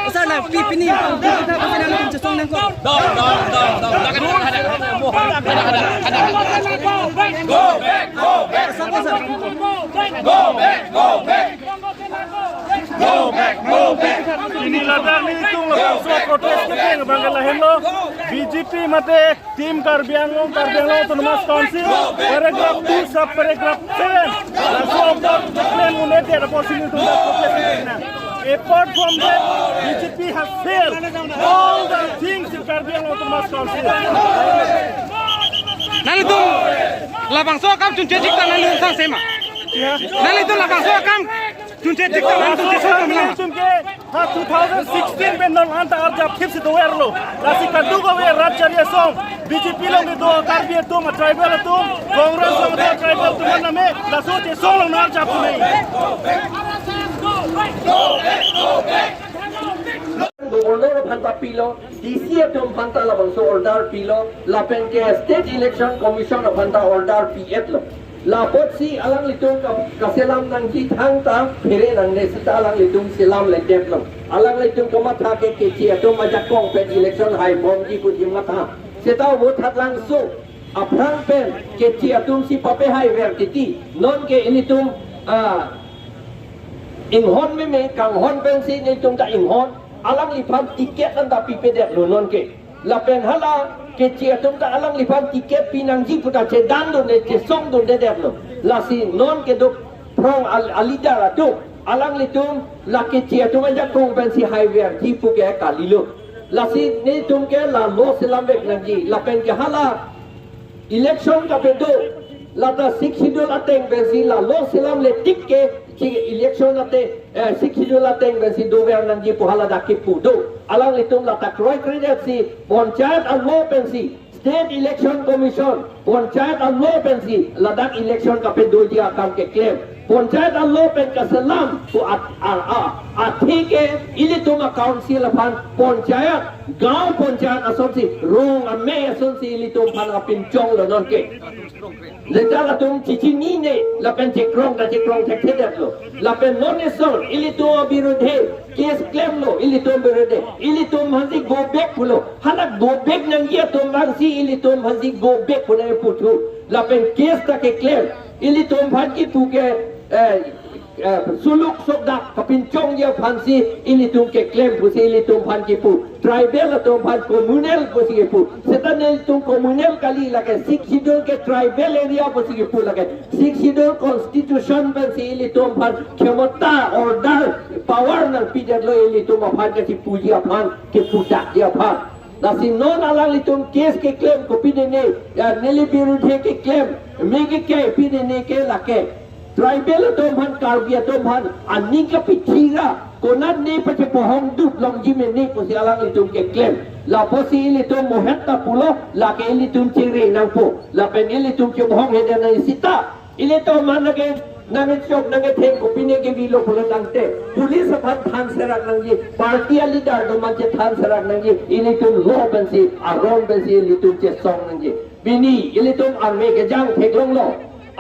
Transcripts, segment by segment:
Asal nak pipini kita pasal nak kachesong nang ko. Dong. Go back. Ini ladang ni tung lo protest ke teng bangga lahen lo BJP mate tim Karbiang lo autonomous council paragraph 2 sub paragraph 7 langsung plan unete ada possibility to protest na. Apart from that, BJP has failed all the things in Karbiang autonomous council. Nali tu labang so kam chunche jikta nali sang sema. Nali tu labang so kam chunche jikta nali tu so kam lang. Chunke 2016 में non are जब फिर से दोयर लो लासी कद्दू को वे राज्य song BJP लोग ने दो कार्बिया तुम ट्राइबल तुम कांग्रेस लोग ने ट्राइबल तुम ना में लासो जे सॉन्ग लोग नार जब नहीं Gubernur Phanta Pilo, DCA tum Phanta Labangso Order Pilo, Lapen ke State Election Commission of Phanta Order PF lo. Lapot si alang litung kaselam nang ki thang ta phere nang ne sita alang litung selam le tep lo. Alang litung kamatha ke chia tum ajak kong pen election high form ki puti matha. Sita wo that lang so aprang pen ke chia tum si pape high ver titi non ke initum inghon me kang hon pen si initum ta inghon alang lipan tiket anda pipedek lo non ke lapen hala ke chia tum ta alang lipan tiket pinang ji puta che dan do ne che song do de dek lo la si non ke do prong alida la tu alang litum la ke chia tum ja kong pen si highway ji pu ke kalilo la si ni tum ke la lo selam bek nang ji lapen ke hala election ka pedo la ta 6 idol ateng pen si la lo selam le tik ke election ate 6 idol ateng pen si do ver nang ji pu hala da ke pu do alang litum la ta kroi kredit si panchayat an lo pen si State Election Commission panchayat an lo pen si ladak election ka pe do dia kam ke claim panchayat an lo pen ka salam tu athike ilitum council phan panchayat gaon panchayat ason si rong ame ason si ilitum phan apin chong lo non ke leta la tum chichi ni ne la pen chekrong tek tek lo la pen non son ilitum birudhe case claim lo ilitum birudhe ilitum hansi go back pulo hanak go back nang ye tum lang si ilitum hansi go back pulo putu la pen case ta ke claim ilitum phan ki pu ke suluk sokda kapinchong ye phansi ilitum ke claim pusi ilitum phan ki pu tribal to phan communal pusi ke pu setanel tum communal kali lage 6 schedule ke tribal area pusi ke pu lage 6 schedule constitution pusi ilitum phan khyamata order power na pidar lo ilitum phan ke puji phan ke puta dia phan nasi non alang litum case ke claim ko pidene ya neli birudhe ke claim mege ke pidene ke lake tribal to man karbia to man ani ka pichira konat ni pache pohong dup long jime ni posi alang litum ke claim la posi litum mohetta pulo la ke litum chiri nang po la pen litum ke pohong hede na sita ile to man lage nang chok nang theng ko pine ke bilo pulo tangte police phan than serak nang ji party leader do man che than serak nang ji ile tum lo bensi aron bensi litum che song nang ji bini ile tum arme ke jang theklong lo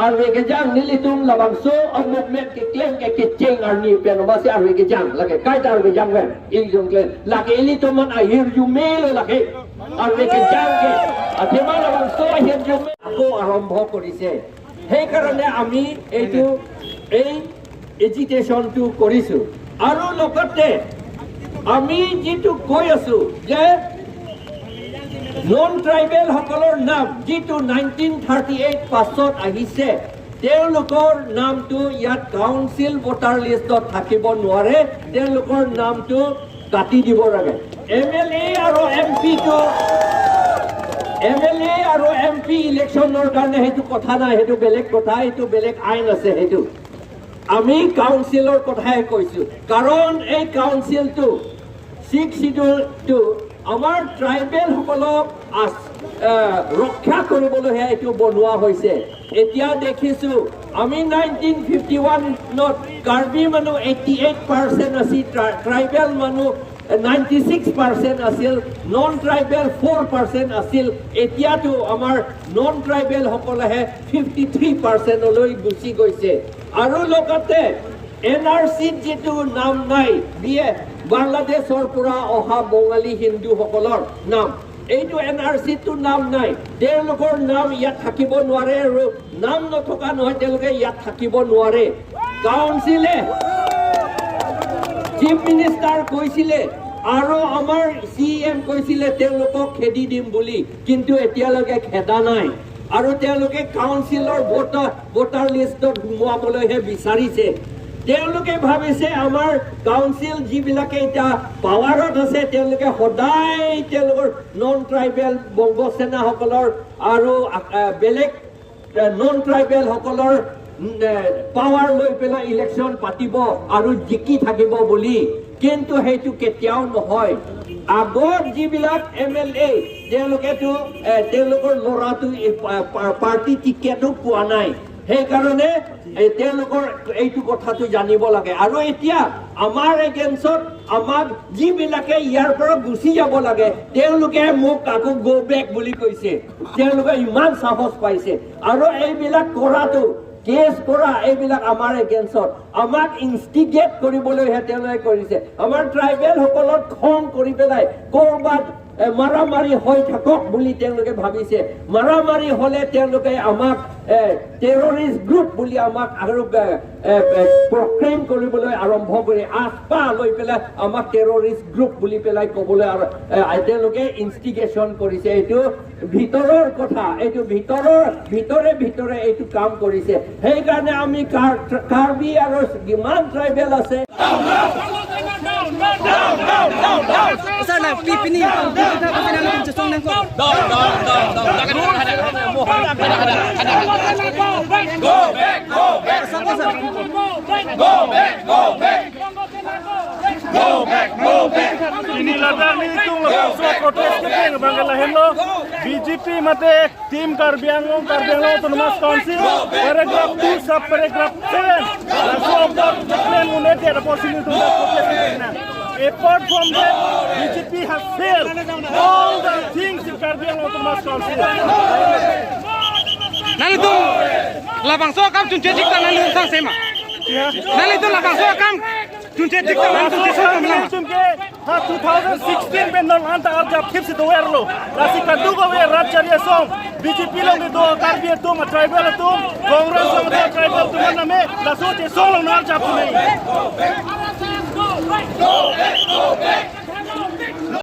arwe ke jang nili tum labang so of movement ke claim ke cheng arni piano ba si arwe ke jang lage kai ta arwe jang wen il jong claim lage ili tum man I hear you mail lage arwe ke jang ke athema labang so I hear you mail ako arambho korise he karone ami etu ei agitation tu korisu aru lokate ami jitu koi asu je non tribal hokolor nam jitu 1938 pasot ahise তেওঁলোকৰ নামটো ইয়াত council voter লিষ্টত থাকিব নোৱাৰে তেওঁলোকৰ নামটো কাটি দিব লাগে এমএলএ আৰু এমপি ইলেকশ্যনৰ কাৰণে হেতু কথা নাই হেতু বেলেগ কথা হেতু বেলেগ আইন আছে হেতু আমি কাউন্সিলৰ কথাই কৈছো কাৰণ এই কাউন্সিলটো 6 শিডিউলটো আমাৰ ট্ৰাইবেল সকলক ৰক্ষা কৰিবলৈ এইটো বনোৱা হৈছে এতিয়া দেখিছো আমি 1951 নত কাৰ্বি মানুহ 88% আছিল ট্ৰাইবেল মানুহ 96% আছিল নন ট্ৰাইবেল 4% আছিল এতিয়াতো আমাৰ নন ট্ৰাইবেল সকলেহে 53% লৈ গুচি গৈছে আৰু লগতে এনআৰসি যেটো নাম নাই বাংলাদেশৰ পৰা অহা বঙালী হিন্দুসকলৰ নাম এইটো NRC-টো নাম নাই তেওঁলোকৰ নাম ইয়াত থাকিব নোৱাৰে আৰু নাম নথকা নহয় তেওঁলোকে ইয়াত থাকিব নোৱাৰে কাউন্সিলে চিফ মিনিষ্টাৰ কৈছিলে আৰু আমাৰ CM কৈছিলে তেওঁলোকক খেদি দিম বুলি কিন্তু এতিয়ালৈকে খেদা নাই আৰু তেওঁলোকে কাউন্সিলৰ ভোটাৰ লিষ্টত সোমোৱাবলৈহে বিচাৰিছে তেওঁলোকে ভাবিছে আমাৰ কাউন্সিল যিবিলাকে এটা পাৱাৰত আছে তেওঁলোকে সদায় তেওঁলোকৰ নন ট্ৰাইবেল বংগ সেনাসকলৰ আৰু বেলেগ নন ট্ৰাইবেল সকলৰ পাৱাৰ লৈ পেলাই ইলেকশ্যন পাতিব আৰু জিকি থাকিব বুলি কিন্তু সেইটো কেতিয়াও নহয় আগৰ যিবিলাক MLA তেওঁলোকেতো তেওঁলোকৰ ল'ৰাটো পাৰ্টি টিকেটো পোৱা নাই সেইকাৰণে তেওঁলোকৰ এইটো কথাটো জানিব লাগে আৰু এতিয়া আমাৰ এগেইনষ্টত আমাক যিবিলাকে ইয়াৰ পৰা গুচি যাব লাগে তেওঁলোকে মোক আকৌ গো বেক বুলি কৈছে তেওঁলোকে ইমান সাহস পাইছে আৰু এইবিলাক কৰাটো কেছ কৰা এইবিলাক আমাৰ এগেইনষ্টত আমাক ইনষ্টিগেট কৰিবলৈহে তেওঁলোকে কৰিছে আমাৰ ট্ৰাইবেল সকলক খং কৰি পেলাই ক'ৰবাত মাৰামাৰি হৈ থাকক বুলি তেওঁলোকে ভাবিছে মাৰামাৰি হলে তেওঁলোকে আমাক টেৰৰিষ্ট গ্ৰুপ বুলি আমাক আৰু প্ৰক্লেইম কৰিবলৈ আৰম্ভ কৰি আস্পা লৈ পেলাই আমাক টেৰৰিষ্ট গ্ৰুপ বুলি পেলাই ক'বলৈ তেওঁলোকে ইনষ্টিগেশ্যন কৰিছে এইটো ভিতৰৰ কথা এইটো ভিতৰে এইটো কাম কৰিছে সেইকাৰণে আমি কাৰ্বি আৰু যিমান ট্ৰাইবেল আছে Sana pipini kita pasal nak kachesong nang ko. Go back. Ini ladang ni tung langsung protes ke Bangla Hello. BJP mate tim Karbiang Autonomous Council paragraph 2 sub paragraph 7 langsung plan unit ada possibility to protest. Apart from that, BJP has failed all the things in Karbiang Autonomous Council. Nang itu labang so kam chunche jikta nang lung sang sema. Nang itu labang so kam chunche jikta nang chunche so kam lama. Chunke 2016 में non अंत आप जब फिर से दो यार लो राशि का दो गए राज्य सोम BJP लोग ने दो कार्य तुम ट्राइबल तुम कांग्रेस लोग दो ट्राइबल तुम ना में लासो के सोम लोग ना चाहते नहीं